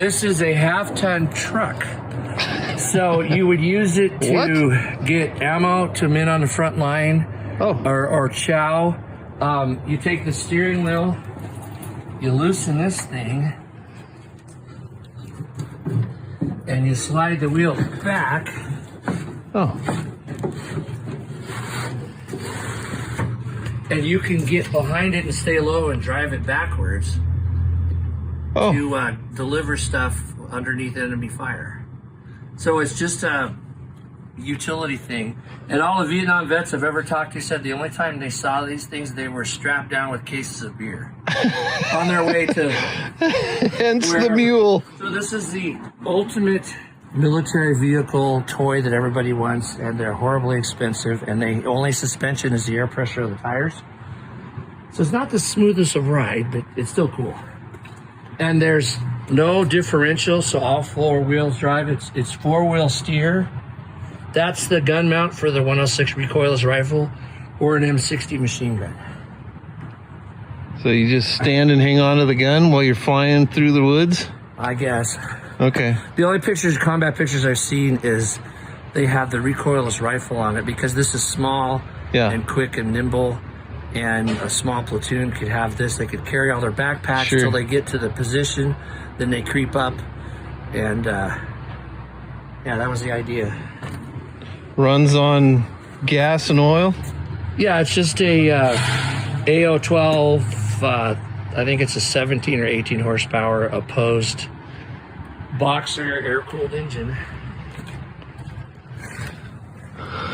This is a half-ton truck. So you would use it to get ammo to men on the front line or chow. You take the steering wheel, you loosen this thing, and you slide the wheel back. And you can get behind it and stay low and drive it backwards to deliver stuff underneath enemy fire. So it's just a utility thing. And all the Vietnam vets I've ever talked to said the only time they saw these things, they were strapped down with cases of beer on their way to hence the mule. So this is the ultimate military vehicle toy that everybody wants, and they're horribly expensive, and the only suspension is the air pressure of the tires. So it's not the smoothest of ride, but it's still cool. And there's no differential, so all four wheels drive. It's four-wheel steer. That's the gun mount for the 106 recoilless rifle or an M60 machine gun. So you just stand and hang on to the gun while you're flying through the woods? I guess. Okay. The only combat pictures I've seen is they have the recoilless rifle on it, because this is small and quick and nimble, and a small platoon could have this. They could carry all their backpacks till they get to the position, then they creep up, and yeah, that was the idea. Runs on gas and oil? Yeah, it's just a AO-12, I think it's a 17 or 18 horsepower opposed Boxer air-cooled engine.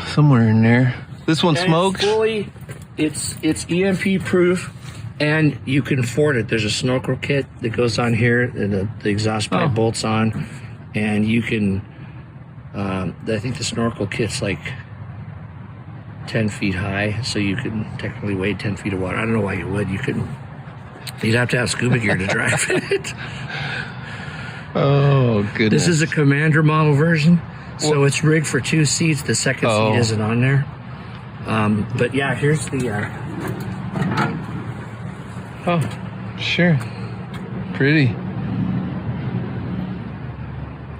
Somewhere in there. This one smokes? It's EMP proof, and you can afford it. There's a snorkel kit that goes on here, and the exhaust pipe bolts on, and you can, I think the snorkel kit's like 10 feet high, so you can technically wade 10 feet of water. I don't know why you would. You'd have to have scuba gear to drive it. Oh, goodness. This is a Commander model version, so it's rigged for 2 seats. The second seat isn't on there. But yeah, here's the... Sure. Pretty.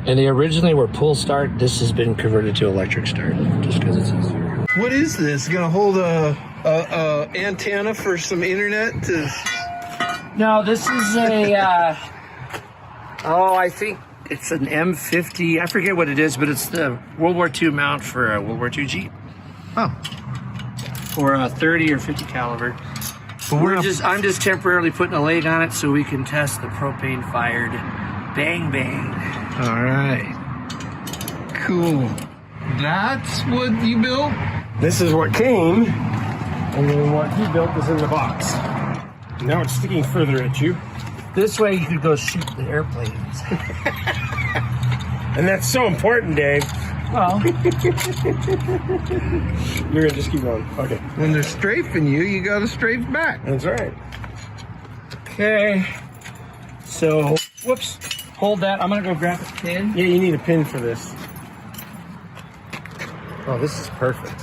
And they originally were pull start. This has been converted to electric start, just because it's easier. What is this? Gonna hold a antenna for some internet to... No, this is a... I think it's an M50. I forget what it is, but it's the World War II mount for a World War II Jeep. For a 30 or 50 caliber. But I'm just temporarily putting a leg on it so we can test the propane-fired bang bang. All right. Cool. That's what you built? This is what came, and then what he built was in the box. Now it's sticking further at you. This way you could go shoot the airplanes. And that's so important, Dave. Well, you're gonna just keep going. Okay. When they're strafing you, you gotta strafe back. That's right. Okay. So, whoops. Hold that. I'm gonna go grab a pin. Yeah, you need a pin for this. Oh, this is perfect.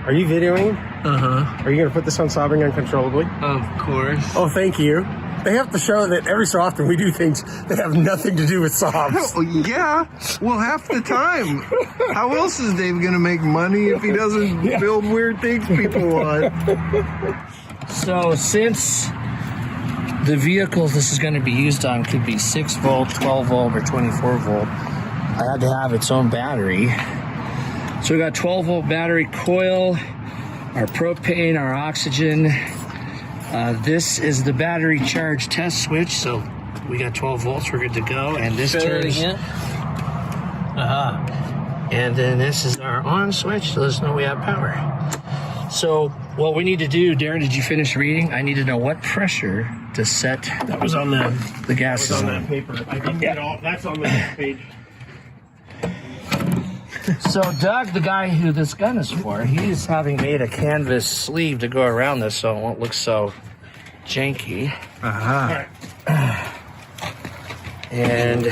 Are you videoing? Uh-huh. Are you gonna put this on Sobbing Uncontrollably? Of course. Oh, thank you. They have to show that every so often we do things that have nothing to do with sobs. Oh, yeah. Well, half the time. How else is Dave going to make money if he doesn't build weird things people want? So since the vehicles this is going to be used on could be 6 volt, 12 volt, or 24 volt, I had to have its own battery. So we got 12 volt battery coil, our propane, our oxygen. This is the battery charge test switch, so we got 12 volts, we're good to go, and this turns. And then this is our on switch to let us know we have power. So what we need to do, Darren, did you finish reading? I need to know what pressure to set. That was on the gas on that paper. I didn't get all. That's on the next page. So Doug, the guy who this gun is for, he's having made a canvas sleeve to go around this so it won't look so janky. And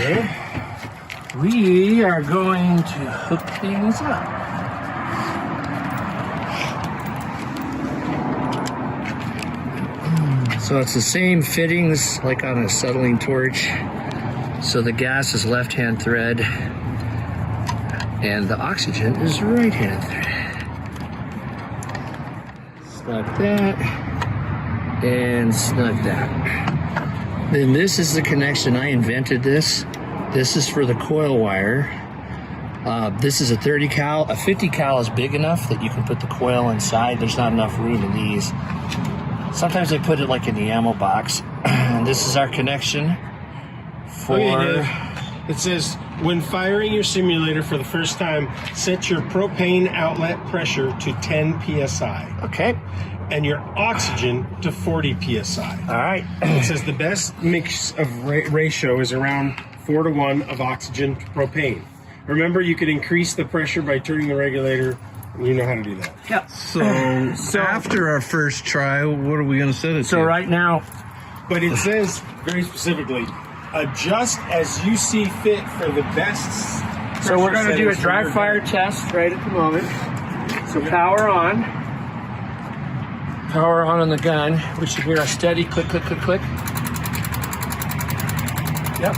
we are going to hook things up. So it's the same fittings like on a acetylene torch. So the gas is left-hand thread, and the oxygen is right-hand thread. Snug that, and snug that. Then this is the connection. I invented this. This is for the coil wire. This is a 30 cal. A 50 cal is big enough that you can put the coil inside. There's not enough room in these. Sometimes they put it like in the ammo box. And this is our connection for... Okay, Dave. It says, when firing your simulator for the first time, set your propane outlet pressure to 10 psi. Okay. And your oxygen to 40 psi. All right. It says the best mix of ratio is around 4:1 of oxygen to propane. Remember, you could increase the pressure by turning the regulator. You know how to do that. Yeah. So after our first try, what are we going to set it to? So right now, But it says very specifically, adjust as you see fit for the best. so we're going to do a settings for dry your fire test right at the moment. So power on. Power on the gun. We should hear a steady click, click, click, click. Yep.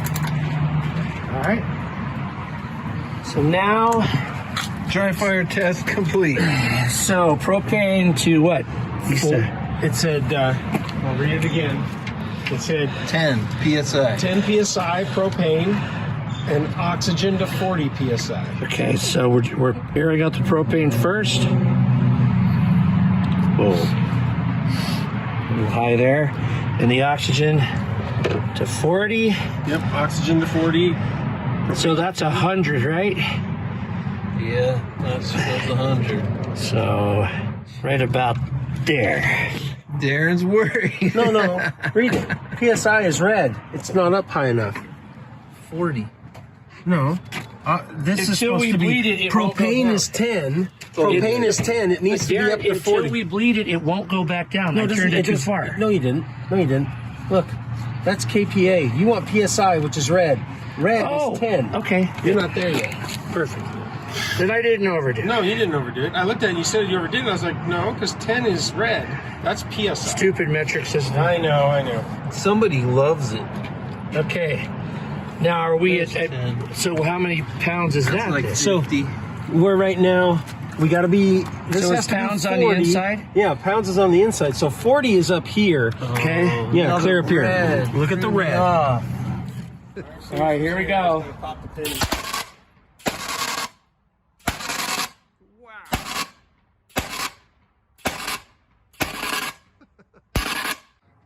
All right. So now, Dry fire test complete. so propane to what? You said? It said, I'll read it again. It said 10 psi. 10 psi propane and oxygen to 40 psi. Okay, so we're airing out the propane first. Boom. A little high there. And the oxygen to 40. Yep, oxygen to 40. So that's 100, right? Yeah, that's 100. So right about there. Darren's worried. No, read it. PSI is red. It's not up high enough. 40. No. This is Until supposed we to be, bleed it won't go propane down. is 10. Propane is 10. It needs to be up to 40. Until we bleed it, it won't go back down. No, I it doesn't- turned it too just- far. No, you didn't. No, you didn't. Look, that's KPA. You want PSI, which is red. Red Oh, is 10. okay. You're not there yet. Perfect. Then I didn't overdo it. No, you didn't overdo it. I looked at it and you said you overdid it. I was like, no, because 10 is red. That's PSI. Stupid metric system. I know. Somebody loves it. Okay. Now are we at so how many pounds is that? Like then? 50. We're right now, we got to be... This So has it's to be pounds on the 40. inside? Yeah, pounds is on the inside. So 40 is up here. Okay. Yeah, Now clear the up here. red. Look at the red. All right, here we go.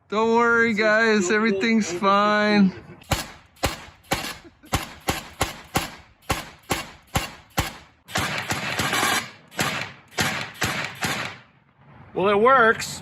Don't worry, guys. Everything's fine. Well, it works.